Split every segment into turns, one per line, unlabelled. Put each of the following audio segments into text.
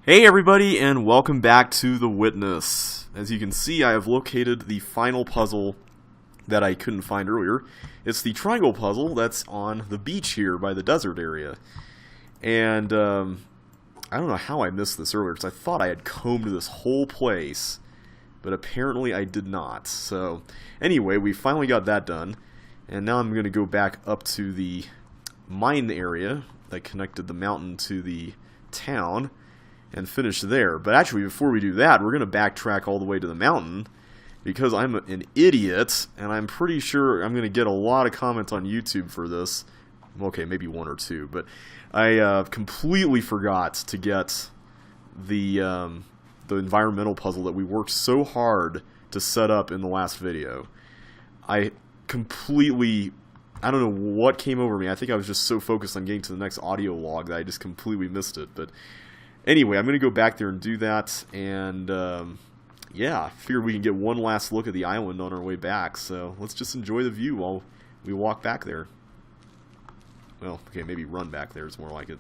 Hey everybody, and welcome back to The Witness. As you can see, I have located the final puzzle that I couldn't find earlier. It's the triangle puzzle that's on the beach here by the desert area. And I don't know how I missed this earlier, because I thought I had combed this whole place, but apparently I did not. So anyway, we finally got that done, and now I'm going to go back up to the mine area that connected the mountain to the town and finish there. But actually, before we do that, we're going to backtrack all the way to the mountain, because I'm an idiot, and I'm pretty sure I'm going to get a lot of comments on YouTube for this. Okay, maybe one or two, but I completely forgot to get the environmental puzzle that we worked so hard to set up in the last video. I don't know what came over me. I think I was just so focused on getting to the next audio log that I just completely missed it. But anyway, I'm going to go back there and do that, and yeah, I figured we can get one last look at the island on our way back, so let's just enjoy the view while we walk back there. Well, okay, maybe run back there is more like it.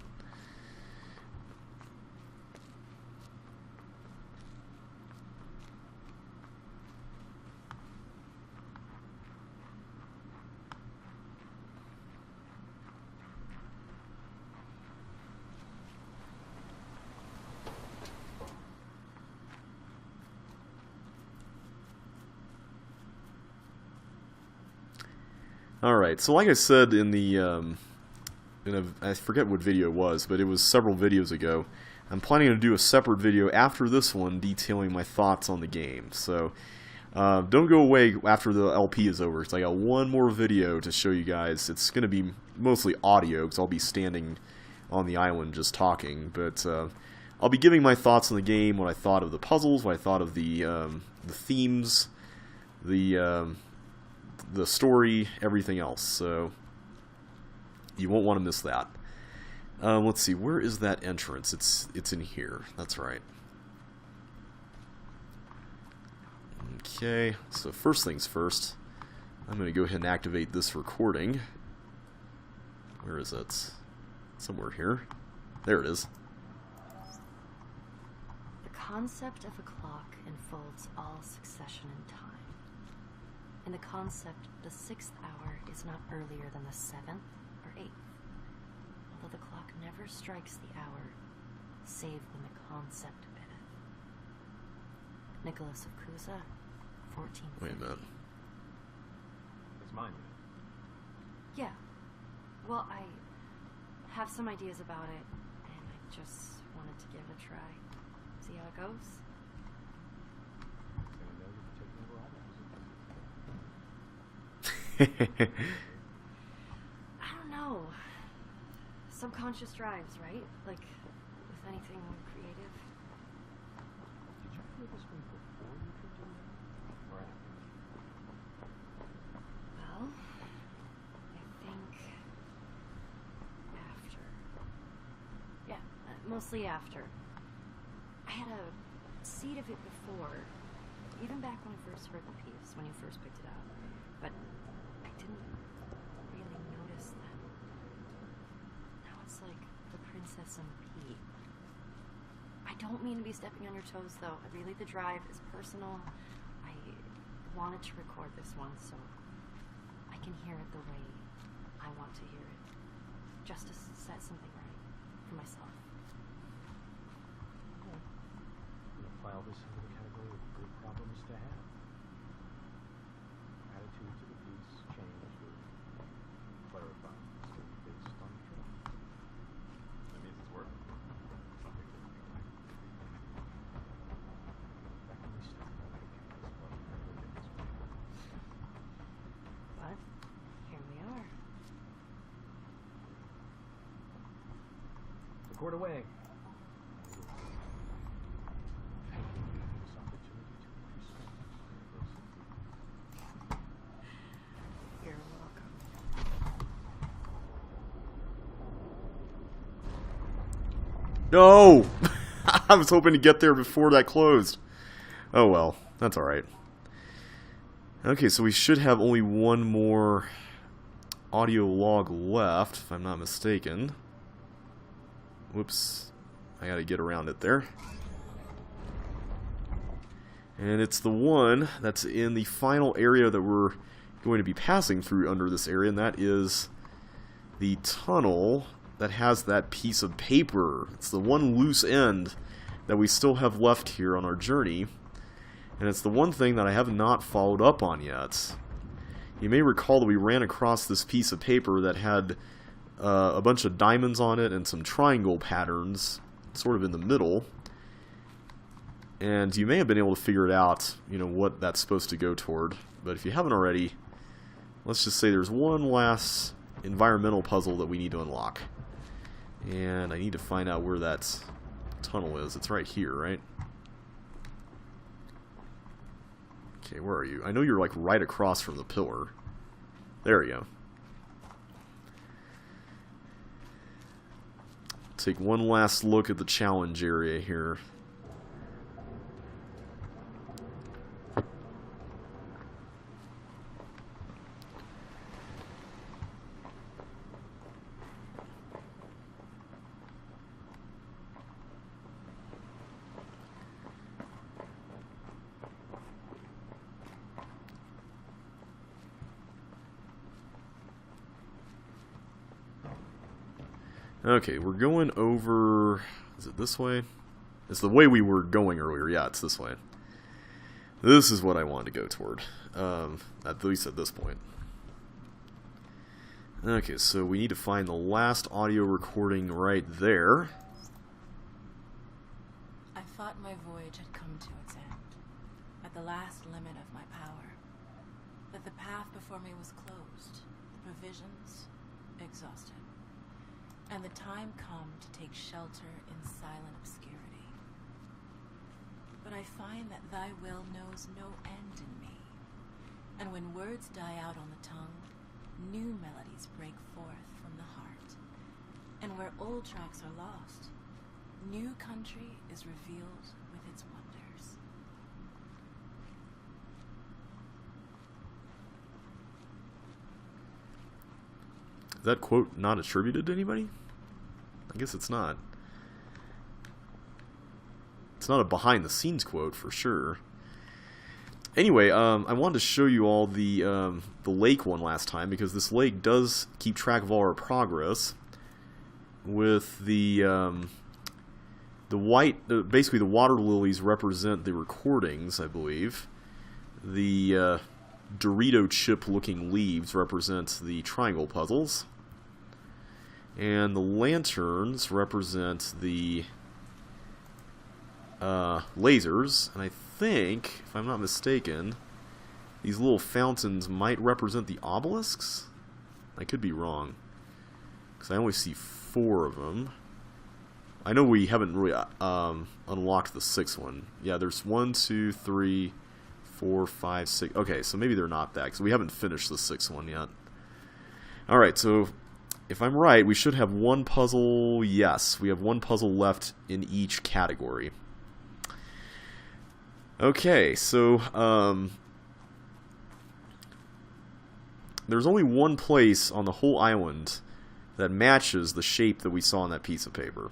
Alright, so like I said in the, I forget what video it was, but it was several videos ago, I'm planning to do a separate video after this one detailing my thoughts on the game. So, don't go away after the LP is over, because I got one more video to show you guys. It's going to be mostly audio, because I'll be standing on the island just talking, but I'll be giving my thoughts on the game, what I thought of the puzzles, what I thought of the themes, the story, everything else, so you won't want to miss that. Let's see, where is that entrance? It's in here, that's right. Okay, so first things first, I'm going to go ahead and activate this recording. Where is it? Somewhere here. There it is.
The concept of a clock enfolds all succession in time. In the concept, the 6th hour is not earlier than the 7th or 8th, although the clock never strikes the hour, save when the concept biddeth. Nicholas of Cusa, 1450.
Wait a minute.
It's mine.
Yeah. Well, I have some ideas about it, and I just wanted to give it a try. See how it goes? I don't know. Subconscious drives, right? Like with anything creative.
Did you play this one before you could do that? Or after?
Well, I think after. Yeah, mostly after. I had a seed of it before, even back when I first heard the piece, when you first picked it up. But I didn't really notice then. Now it's like the Princess and Pea. I don't mean to be stepping on your toes, though. Really, the drive is personal. I wanted to record this one so I can hear it the way I want to hear it. Just to set something right for myself.
I'm gonna file this into the category of good problems to have. Attitude to the piece change or clarify based on truth. That means it's working.
But here we are.
Record away.
You're welcome.
No! I was hoping to get there before that closed. Oh well, that's alright. Okay, so we should have only one more audio log left, if I'm not mistaken. Whoops. I gotta get around it there. And it's the one that's in the final area that we're going to be passing through under this area, and that is the tunnel that has that piece of paper. It's the one loose end that we still have left here on our journey, and it's the one thing that I have not followed up on yet. You may recall that we ran across this piece of paper that had a bunch of diamonds on it and some triangle patterns sort of in the middle. And you may have been able to figure it out, you know, what that's supposed to go toward. But if you haven't already, let's just say there's one last environmental puzzle that we need to unlock. And I need to find out where that tunnel is. It's right here, right? Okay, where are you? I know you're like right across from the pillar. There we go. Take one last look at the challenge area here. Okay, we're going over... Is it this way? It's the way we were going earlier. Yeah, it's this way. This is what I wanted to go toward. At least at this point. Okay, so we need to find the last audio recording right there.
I thought my voyage had come to its end, at the last limit of my power. That the path before me was closed, the provisions exhausted, and the time come to take shelter in silent obscurity. But I find that thy will knows no end in me, and when words die out on the tongue, new melodies break forth from the heart, and where old tracks are lost, new country is revealed with its wonders.
Is that quote not attributed to anybody? I guess it's not. It's not a behind-the-scenes quote for sure. Anyway, I wanted to show you all the lake one last time, because this lake does keep track of all our progress. With the white, basically the water lilies represent the recordings, I believe. The Dorito chip-looking leaves represent the triangle puzzles. And the lanterns represent the lasers, and I think, if I'm not mistaken, these little fountains might represent the obelisks? I could be wrong, because I only see 4 of them. I know we haven't really unlocked the 6th one. Yeah, there's 1, 2, 3, 4, 5, 6. Okay, so maybe they're not that, because we haven't finished the 6th one yet. Alright, so if I'm right, we should have one puzzle. Yes, we have one puzzle left in each category. Okay, so there's only one place on the whole island that matches the shape that we saw on that piece of paper.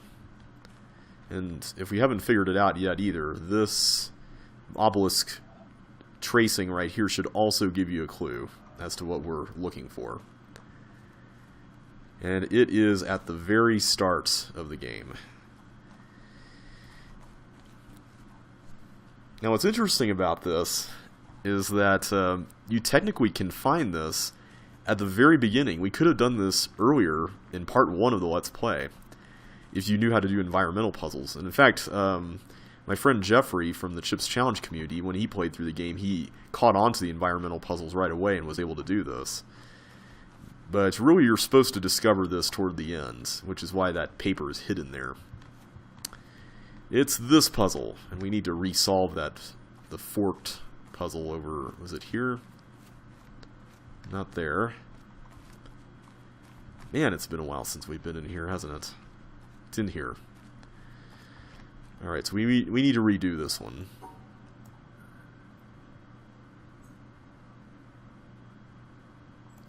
And if we haven't figured it out yet either, this obelisk tracing right here should also give you a clue as to what we're looking for. And it is at the very start of the game. Now what's interesting about this is that you technically can find this at the very beginning. We could have done this earlier in part 1 of the Let's Play if you knew how to do environmental puzzles. And in fact, my friend Jeffrey from the Chips Challenge community, when he played through the game, he caught on to the environmental puzzles right away and was able to do this. But really you're supposed to discover this toward the end, which is why that paper is hidden there. It's this puzzle, and we need to resolve that, the forked puzzle over, was it here? Not there. Man, it's been a while since we've been in here, hasn't it? It's in here. Alright, so we need to redo this one.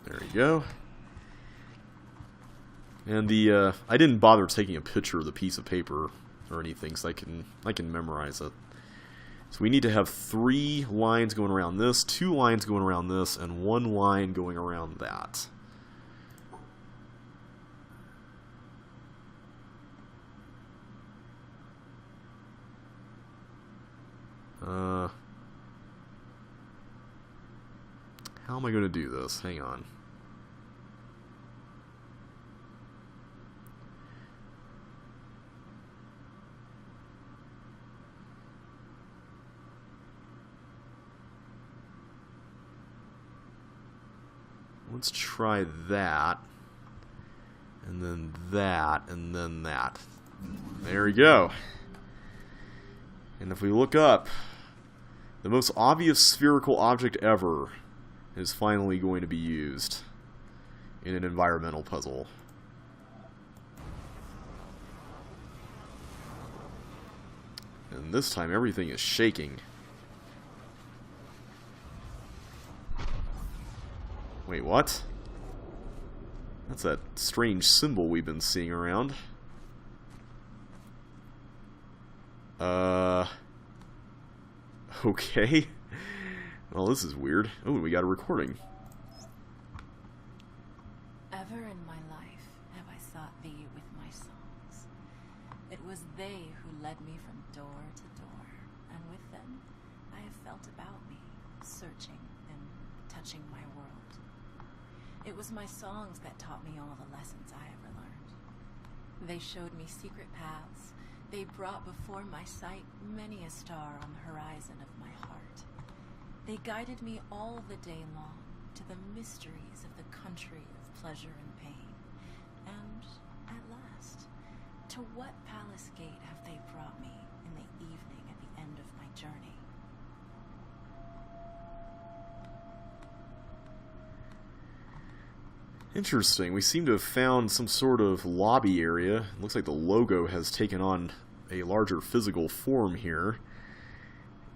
There you go. And the, I didn't bother taking a picture of the piece of paper or anything, so I can memorize it. So we need to have 3 lines going around this, 2 lines going around this, and 1 line going around that. How am I going to do this? Hang on. Let's try that, and then that, and then that. There we go. And if we look up, the most obvious spherical object ever is finally going to be used in an environmental puzzle. And this time everything is shaking. Wait, what? That's that strange symbol we've been seeing around. Okay. Well, this is weird. Oh, we got a recording.
Ever in my life have I sought thee with my songs. It was they who led me from door to door, and with them I have felt about me, searching and touching my world. It was my songs that taught me all the lessons I ever learned. They showed me secret paths. They brought before my sight many a star on the horizon of my heart. They guided me all the day long to the mysteries of the country of pleasure and pain. And, at last, to what palace gate have they brought me in the evening at the end of my journey?
Interesting. We seem to have found some sort of lobby area. It looks like the logo has taken on a larger physical form here.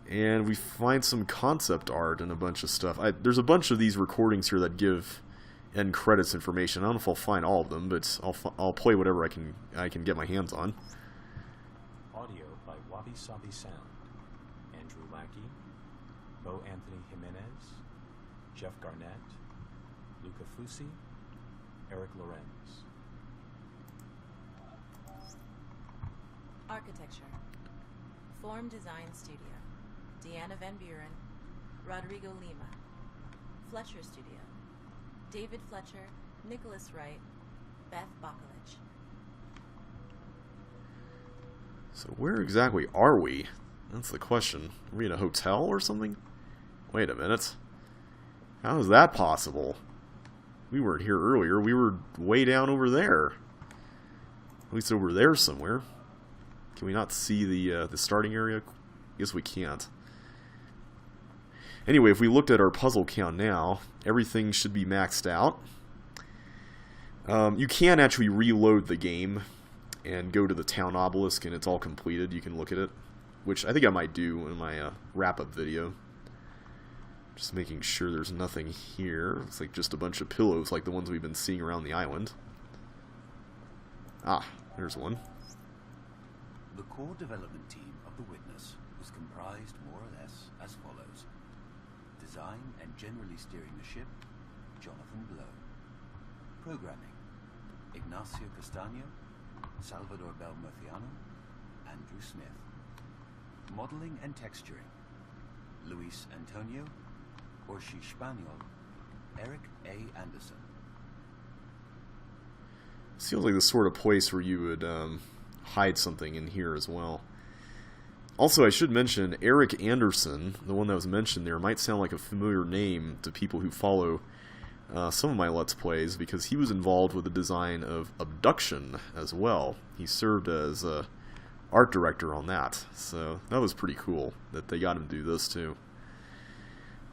And we find some concept art and a bunch of stuff. There's a bunch of these recordings here that give end credits information. I don't know if I'll find all of them, but I'll play whatever I can get my hands on.
Audio by Wabi Sabi Sound. Andrew Lackey, Bo Anthony Jimenez, Jeff Garnett, Luca Fusi, Eric Lorenz.
Architecture. Form Design Studio. Deanna Van Buren, Rodrigo Lima. Fletcher Studio. David Fletcher, Nicholas Wright, Beth Bakulich.
So where exactly are we? That's the question. Are we in a hotel or something? Wait a minute. How is that possible? We weren't here earlier. We were way down over there. At least over there somewhere. Can we not see the starting area? Guess we can't. Anyway, if we looked at our puzzle count now, everything should be maxed out. You can actually reload the game and go to the town obelisk and it's all completed. You can look at it, which I think I might do in my wrap-up video. Just making sure there's nothing here. Looks like just a bunch of pillows like the ones we've been seeing around the island. Ah, there's one.
The core development team of The Witness was comprised more or less as follows. Design and generally steering the ship, Jonathan Blow. Programming, Ignacio Castaño, Salvador Belmurciano, Andrew Smith. Modeling and texturing, Luis Antonio, Orshi Spaniel, Eric A. Anderson.
Feels like the sort of place where you would hide something in here as well. Also, I should mention, Eric Anderson, the one that was mentioned there, might sound like a familiar name to people who follow some of my Let's Plays, because he was involved with the design of Abduction as well. He served as art director on that, so that was pretty cool that they got him to do this too.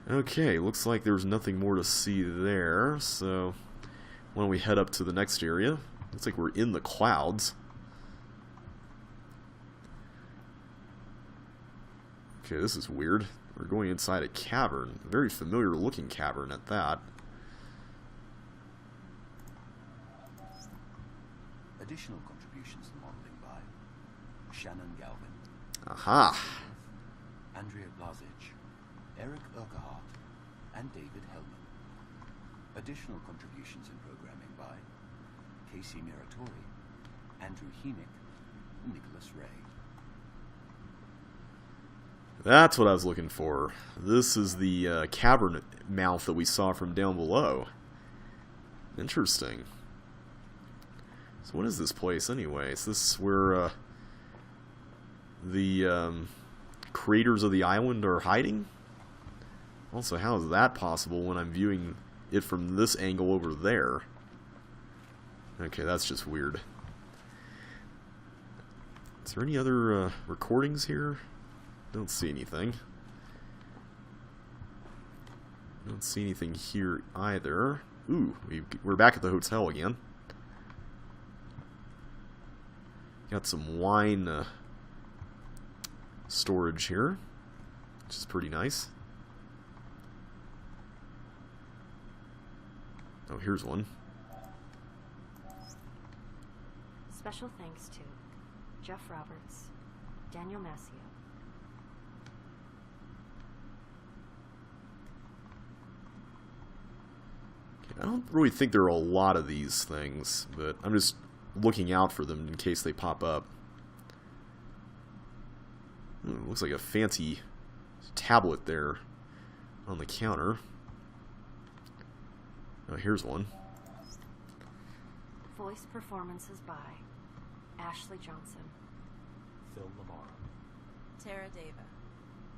Okay, looks like there's nothing more to see there, so why don't we head up to the next area? Looks like we're in the clouds. Okay, this is weird. We're going inside a cavern. A very familiar looking cavern at that.
Additional contributions to modeling by Shannon Galvin,
Aha.
Andrea Blazich, Eric Urquhart, and David Hellman. Additional contributions in programming by Casey Miratori, Andrew Heenick, and Nicholas Ray.
That's what I was looking for. This is the cavern mouth that we saw from down below. Interesting. So what is this place anyway? Is this where the creators of the island are hiding? Also, how is that possible when I'm viewing it from this angle over there? Okay, that's just weird. Is there any other recordings here? Don't see anything. Don't see anything here either. Ooh, we're back at the hotel again. Got some wine storage here, which is pretty nice. Oh, here's one.
Special thanks to Jeff Roberts, Daniel Massio.
I don't really think there are a lot of these things, but I'm just looking out for them in case they pop up. Looks like a fancy tablet there on the counter. Oh, here's one.
Voice performances by Ashley Johnson,
Phil Lamar.
Tara Deva.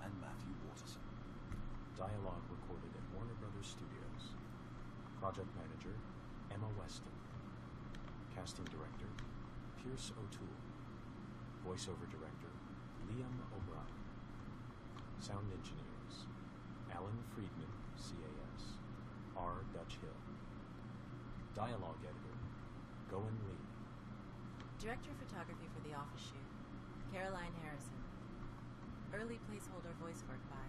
And Matthew Waterson.
Dialogue recorded at Warner Brothers Studios. Project Manager, Emma Weston. Casting Director, Pierce O'Toole. Voiceover Director, Liam O'Brien. Sound Engineers, Alan Friedman, CAS. R. Dutch Hill. Dialogue Editor, Goen Lee.
Director of Photography for The Office Shoot, Caroline Harrison. Early placeholder voice work by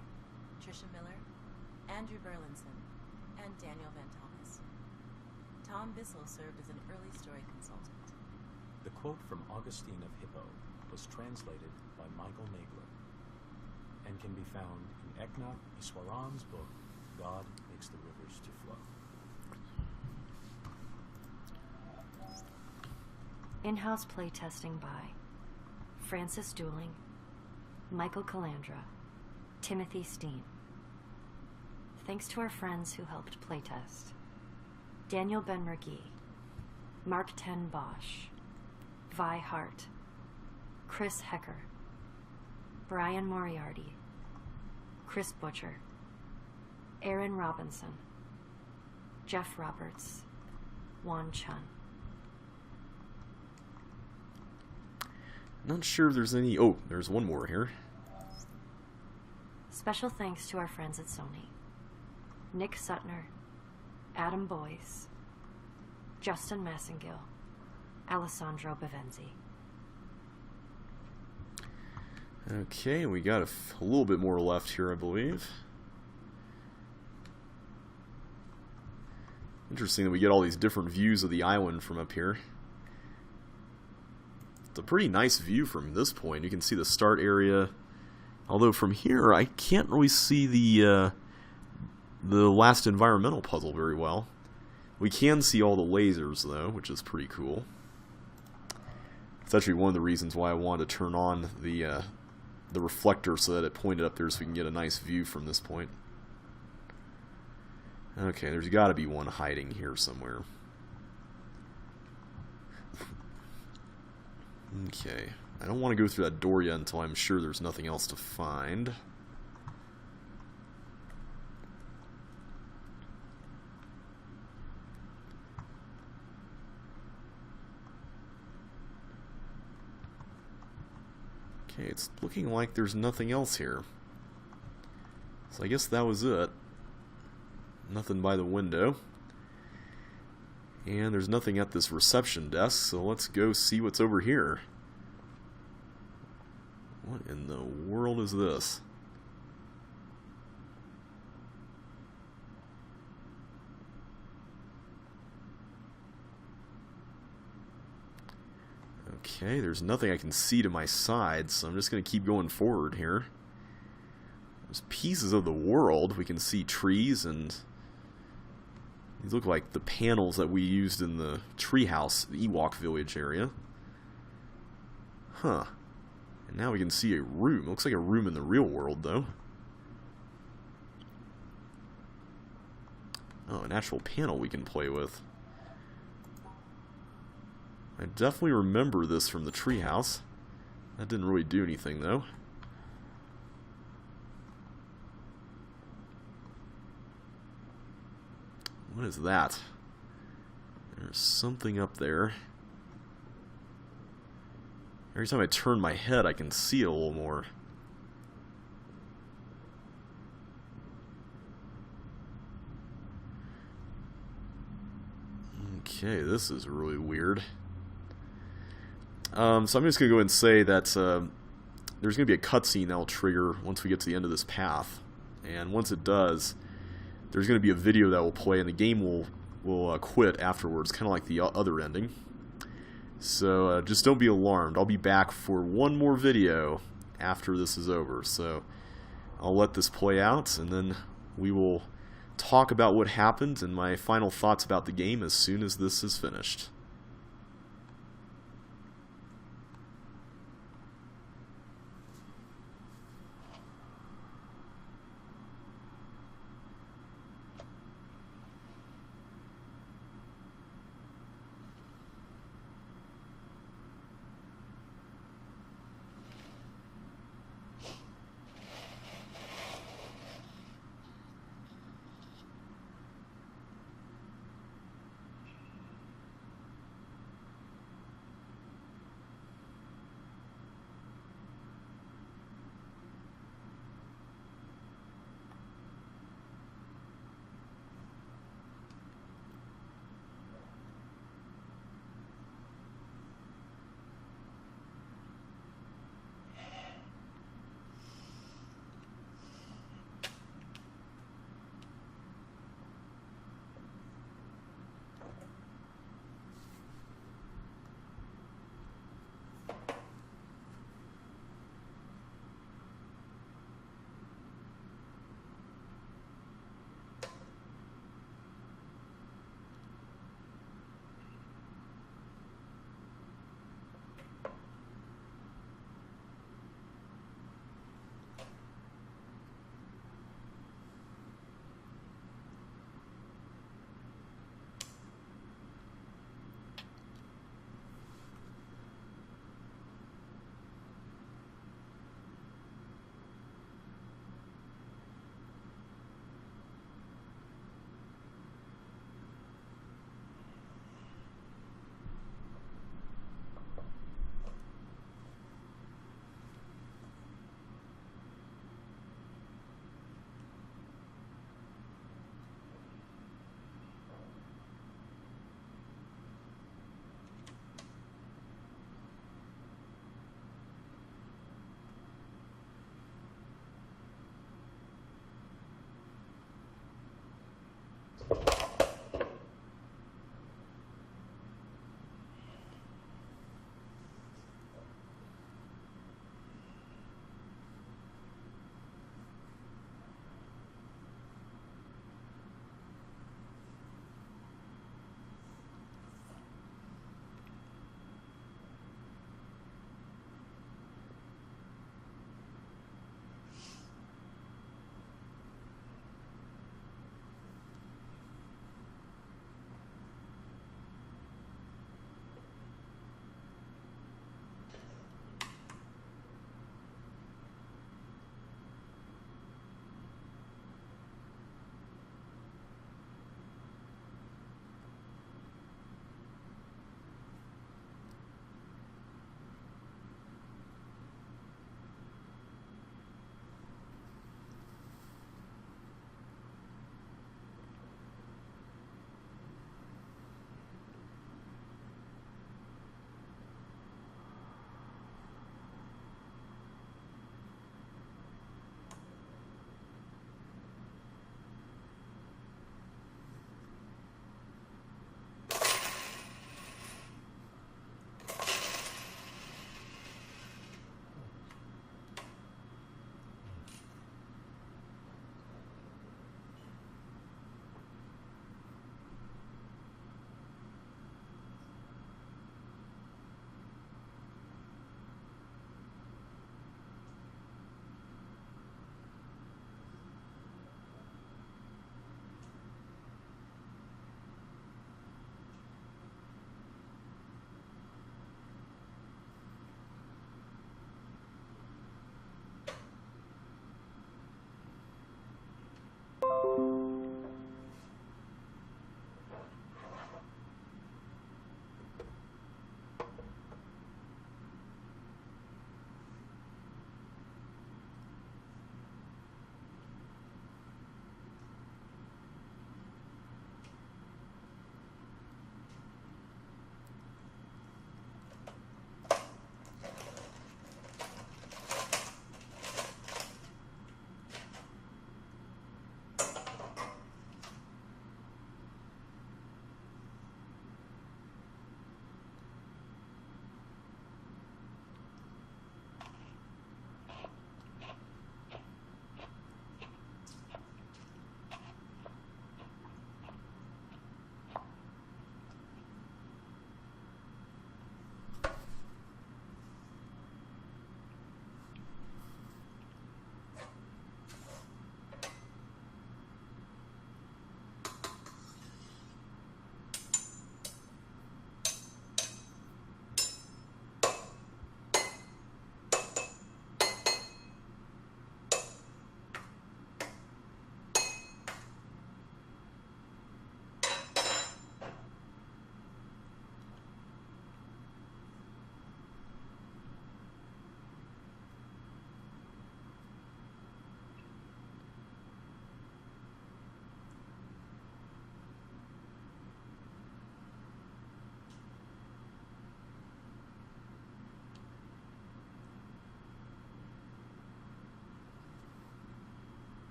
Tricia Miller, Andrew Burlinson, and Daniel Van Thomas. Tom Bissell served as an early story consultant.
The quote from Augustine of Hippo was translated by Michael Nagler and can be found in Eknath Iswaran's book, God Makes the Rivers to Flow.
in-house playtesting by Francis Dooling, Michael Calandra, Timothy Steen. Thanks to our friends who helped playtest: Daniel Ben-Mergui, Mark Ten Bosch, Vi Hart, Chris Hecker, Brian Moriarty, Chris Butcher, Aaron Robinson, Jeff Roberts, Juan Chun.
Not sure if there's any... Oh, there's one more here.
Special thanks to our friends at Sony: Nick Sutner, Adam Boyce, Justin Massengill, Alessandro Bevenzi.
Okay, we got a little bit more left here, I believe. Interesting that we get all these different views of the island from up here. It's a pretty nice view from this point. You can see the start area. Although from here, I can't really see the last environmental puzzle very well. We can see all the lasers, though, which is pretty cool. It's actually one of the reasons why I wanted to turn on the reflector so that it pointed up there so we can get a nice view from this point. Okay, there's got to be one hiding here somewhere. Okay, I don't want to go through that door yet until I'm sure there's nothing else to find. Okay, it's looking like there's nothing else here. So I guess that was it. Nothing by the window. And there's nothing at this reception desk, so let's go see what's over here. What in the world is this? Okay, there's nothing I can see to my side, so I'm just going to keep going forward here. There's pieces of the world. We can see trees, and these look like the panels that we used in the treehouse, the Ewok village area. Huh. And now we can see a room. Looks like a room in the real world, though. Oh, an actual panel we can play with. I definitely remember this from the treehouse. That didn't really do anything, though. What is that? There's something up there. Every time I turn my head, I can see it a little more. Okay, this is really weird. So I'm just going to go and say that there's going to be a cutscene that will trigger once we get to the end of this path. And once it does, there's going to be a video that will play, and the game will quit afterwards, kind of like the other ending. So just don't be alarmed. I'll be back for one more video after this is over. So I'll let this play out, and then we will talk about what happened and my final thoughts about the game as soon as this is finished.